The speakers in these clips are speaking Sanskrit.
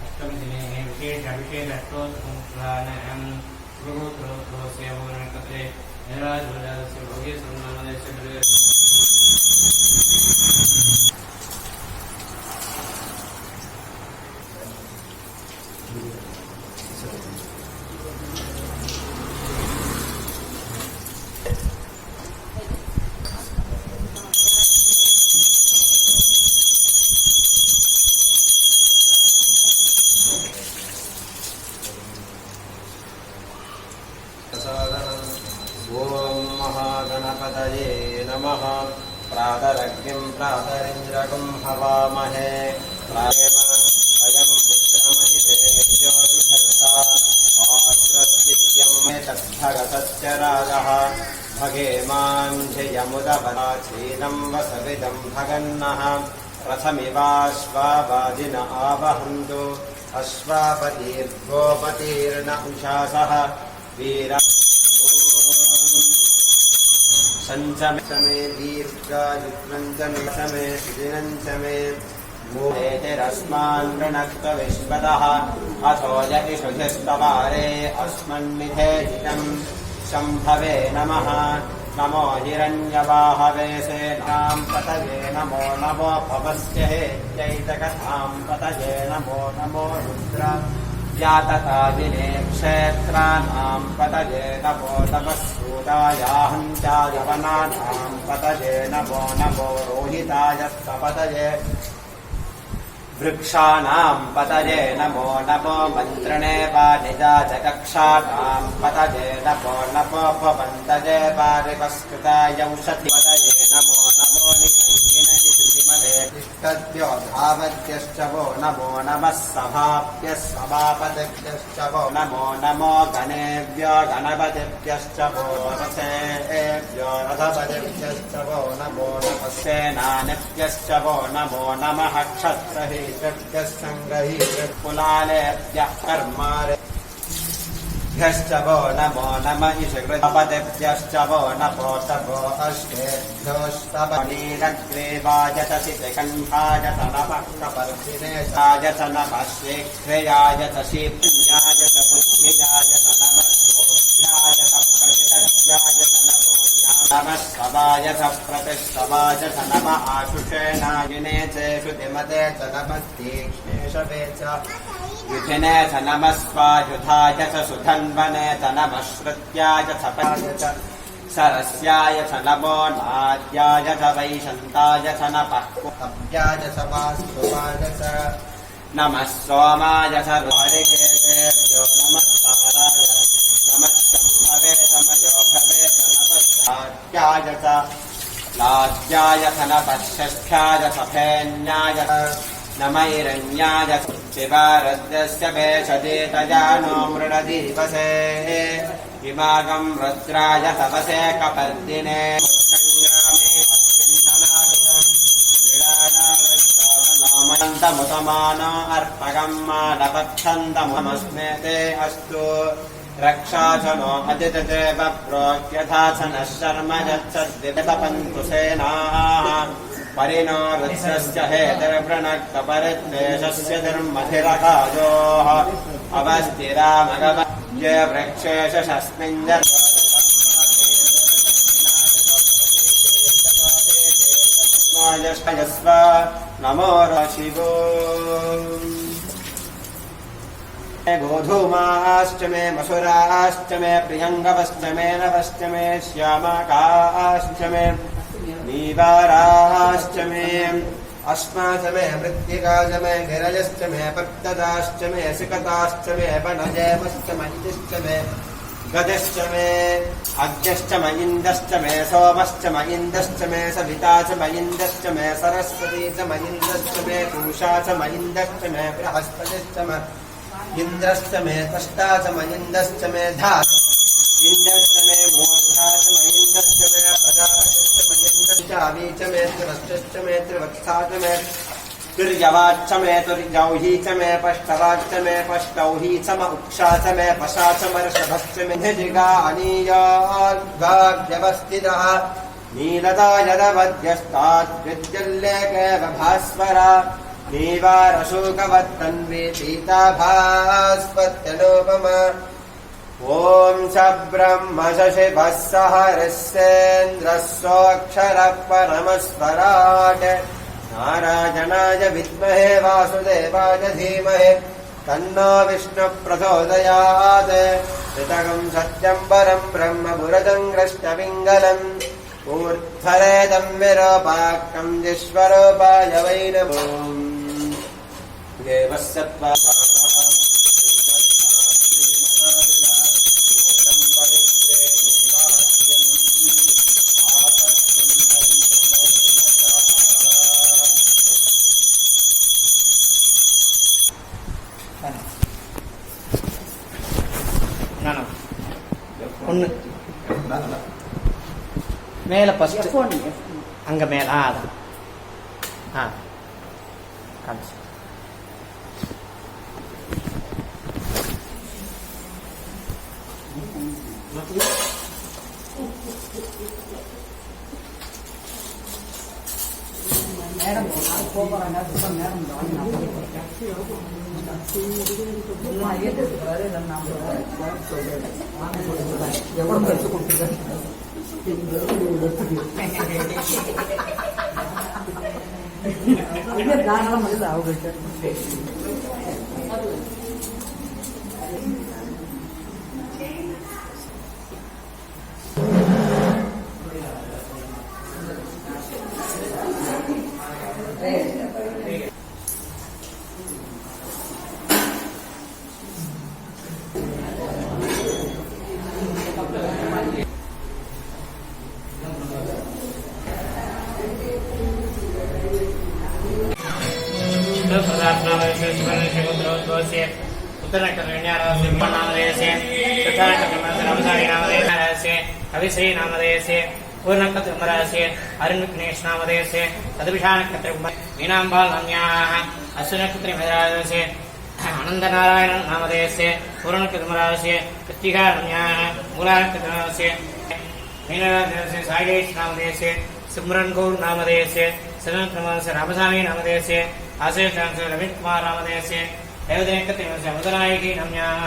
अष्टम दिने विशेष अभिषेक अष्टोत्तरं गुरुत्रोत्रोसेवनकत्रे निराजुराजस्य भोगे सर्वनामदेशे ओम महागणपतये नमः। प्रातरग्निं प्रातरिन्द्रगं हवामहे प्रायेम वयं पुत्रमहिते ज्योतिभक्ता आश्रस्तित्यं मे तद्भगतस्य राजः भगेमां धियमुदपदाचीनं वसविदं भगन्नः रथमिवाश्वावादिन आवहन्तु अश्वापतीर्गोपतीर्न उषासः वीर संचमे दीर्घायुग्नञ्चमे सुदिनञ्चमे मूलेतिरस्मान् ऋणक्तविश्वतः अथो यतिषुधिस्तवारे अस्मन्निधे हितं शम्भवे नमः। नमो हिरण्यवाहवे सेनां पतये नमो नमो भवस्य हेत्यैतकथां पतये नमो नमो रुद्र याततादिने क्षेत्राणां पतये नमो नमः सूदायाहञ्चायवनानां पतये नमो नमो रोहिताय सपतये वृक्षाणां पतये नमो नमो मन्त्रणे वानिजाय कक्षाणां पतये नमो नमो भवन्तये वारिवस्कृताय औषधि पतये नमो नमो निषङ्गिनहितुतिमले तिष्ठद्भ्यो धावद्भ्यश्च वो नमो नमः सभाभ्यः सभापतिभ्यश्च वो नमो नमो गणेभ्यो गणपतिभ्यश्च वो रथेभ्यो रथपतिभ्यश्च वो नमो नमः सेनानिभ्यश्च वो नमो नमः क्षत्रहीतभ्यः सङ्ग्रहीतकुलालेभ्यः कर्मारेभ्यश्च वो नमो नमः ईशकृतपतिभ्यश्च वो नमो तपो अष्टेभ्योऽष्टपणीरग्रेवायतसितकण्ठाय च नमः कपर्दिनेशाय च नमः शीघ्रयाय च शीघ्रयाय च पुष्मियाय च नमः शोभ्याय च प्रतिषद्याय च नमो नमः सवाय च प्रतिष्ठवाय च नमः आशुषेणायिने च श्रुतिमते च नमः तीक्ष्णेशवे च युधिने च नमः स्वायुधाय च सुधन्वने च नमः श्रुत्याय च पयाय च सरस्याय च नमो नाद्याय च वैशन्ताय च नमः कुतव्याय च वास्तुवाय च नमः सोमाय च हरिकेतेभ्यो नमः ताराय नमः शम्भवे समयो भवे च नमः साध्याय च लाज्याय च नमः षष्ठ्याय च फेन्याय नमैरण्याय शिवारद्यस्य भेषदेतजानो मृडदीपसे इमागं रुद्राय तपसे कपर्दिने सङ्ग्रामे अस्मिन्ननादुरम् क्रीडानामन्तमुतमानो अर्पगं मानपक्षन्तमस्मे ते अस्तु रक्षा च नो अदितदेव प्रोक्यथा च नः शर्म यच्छद्वितपन्तु सेनाः परिणो रुद्रस्य हेतिर्वृणक्तपरिद्वेषस्य धर्मधिरकायोः अवस्थिरामगवज्य वृक्षेश शस्मिञ्जस्व नमो शिवो गोधूमाश्चमे मसुराश्चमे प्रियङ्गवश्चमे नवश्चमे श्यामकाश्चमे नीवाराश्चमे अस्माचमे मृत्तिकाचमे गिरजश्चमे पक्तदाश्चमे सिकताश्चमे वनजेमश्चमे गजश्चमे अग्निश्चमे इन्दश्चमे सोमश्चमे इन्दश्चमे सविता चमे इन्दश्चमे सरस्वती चमे इन्दश्चमे पूषा चमे इन्दश्चमे बृहस्पतिश्चमे इन्द्रश्चमे तष्टा चमे इन्दश्चमे धा इन्दश्चमे मूर्धा चमे इन्दश्चमे प्रजापतिश्चमे इन्दश्चावी चमे त्रिवत्सश्चमे त्रिवत्सा चमे तुर्यवाच्चमे तुर्यौही चमे पष्टवाच्चमे पष्टौही चम उक्षा चमे पशा चमर्षभश्चमे निजिगा अनीया व्यवस्थितः नीलतायदवद्यस्ताद्विद्युल्लेखेव भास्वरा नीवारशोकवत्तन्वी पीताभास्वत्यनोपमा ॐ स ब्रह्म शशिभः सह ऋष्येन्द्रः सोऽक्षरः परमस्वराट् नारायणाय विद्महे वासुदेवाय धीमहि तन्नो विष्णुः प्रचोदयात् ऋतकं सत्यं परं ब्रह्म पुरतं कृष्णपिङ्गलम् ऊर्ध्वरेदं विरूपाक्षं विश्वरूपाय वै नमो देवस्य ஒன்று மேலே ஃபஸ்ட்டு அங்கே மேலே அதான் காமிச்சு மேடம் போகிறாங்க மேடம் எவ்வளோ எடுத்து கொடுத்துருக்கேன் தாராளம் மனித அவங்கள்ட்ட अभिश्री नामधेयस्य पूर्णकर्तृमरास्य अरुणविघ्नेश नामधेयस्य तदभिषानकर्तृ मीनाम्बाल नाम्याः अश्विनकर्तृमराजस्य अनन्तनारायण नामधेयस्य पूर्णकर्तृमराजस्य कृत्तिका नाम्याः मूलाकर्तृमराजस्य मीनराजस्य सागेश नामधेयस्य सिमरन गौर नामधेयस्य सनकर्तृमराजस्य रामस्वामी नामधेयस्य आशेषांश रविकुमार नामधेयस्य देवदेकर्तृमराजस्य अमृतनायकी नाम्याः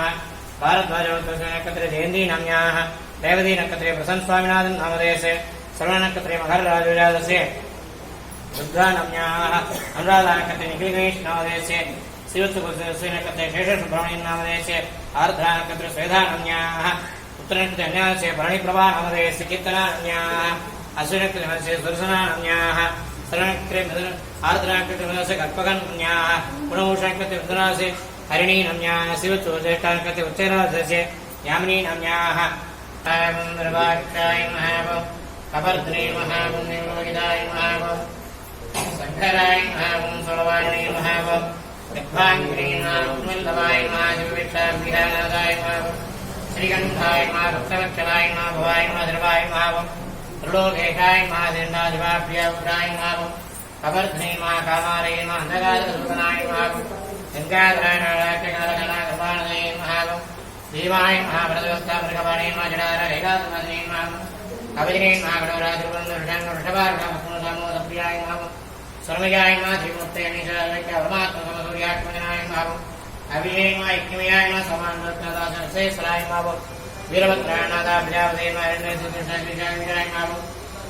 भारद्वाजवत्सनकर्तृ जयन्ती नाम्याः रेवती नक्षत्रे प्रसन्न स्वामीनाथन नामधेयस्य सर्व नक्षत्रे मकरराजविराजस्य रुद्रा नाम्याः अनुराधा नक्षत्रे निखिलगणेश नामधेयस्य श्रीवत्सुकुलस्य नक्षत्रे शेषसुब्रह्मण्यन नामधेयस्य आर्द्रा नक्षत्रे स्वेधा नाम्याः उत्तर नक्षत्रे अन्यास्य भरणिप्रभा नामधेयस्य कीर्तना नाम्याः अश्विनी नक्षत्रे सुदर्शना नाम्याः सर्व नक्षत्रे आर्द्रा नक्षत्रे कल्पकन नाम्याः पुनः नक्षत्रे मिथुनास्य हरिणी नाम्याः श्रीवत्सुज्येष्ठा नक्षत्रे उच्चैराजस्य यामिनी नाम्याः कपर्द्री महापुण्यदाय महाभव शंकराय महापुं सोलवाणी महाभव दिग्भांगी महापुण्यवाय महाशिवविक्षाभिधानादाय महाभव श्रीगंधाय महाभक्तवक्षलाय महाभवाय महाधर्वाय महाभव त्रिलोकेशाय महादिंडाधिवाभ्याय महाभव कपर्द्री महाकामालय महाधगाधनाय महाभव गंगाधराय नारायणकालकलाकपाणय महाभव देवाय महाभरतवस्था मृगवाणी महाजडार एकादमने महाभव कविजने महागणराजवृंदर्षांगर्षभार्गमोदप्रियाय महाभव सर्वयाय महाधिमूर्ते निशालैक्य परमात्मसूर्यात्मजनाय महाभव अभिजय महाैक्यमयाय समानरत्नदासशेषराय महाभव वीरभद्रानादा प्रजापते महारण्यसूत्रशाय महाभव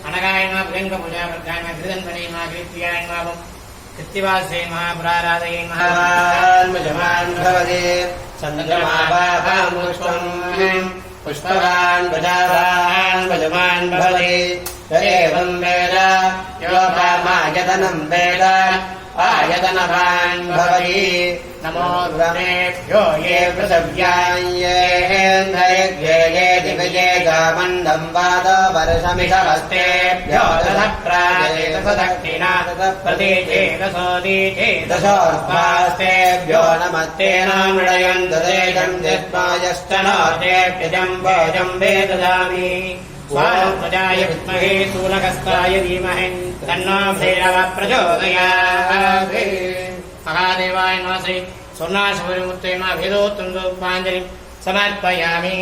अनगाय महाभुजंगपूजा प्रज्ञाय महागृदन्वने महाकृत्याय महाभव कृत्तिवासे महापुराराधये महान्मजमान् भवते चन्द्रमाभां पुष्पवान् प्रजावान् भजवान् भवति एवं वेद योपामायतनं वेद आयतनवान् भवति नमो गुरुभ्यो ये पृथिव्यायेन्द्रयज्ञे ये दिवये गामण्डं वादो वर्षमिषवस्तेभ्यो दशप्राजेतसदक्षिणा प्रतीचेतसोदीचेतसोऽस्तेभ्यो नमस्तेन मृडयन्तु देशं यस्मायश्च नोतेभ्यजं भोजं वेददामि स्वां प्रजाय विद्महे शूलकस्ताय धीमहि तन्नो भैरवः प्रचोदयात् महादेवाय नमः श्री सोमनाथशबरिमूर्ते नमः भेदोत्तम समर्पयामि।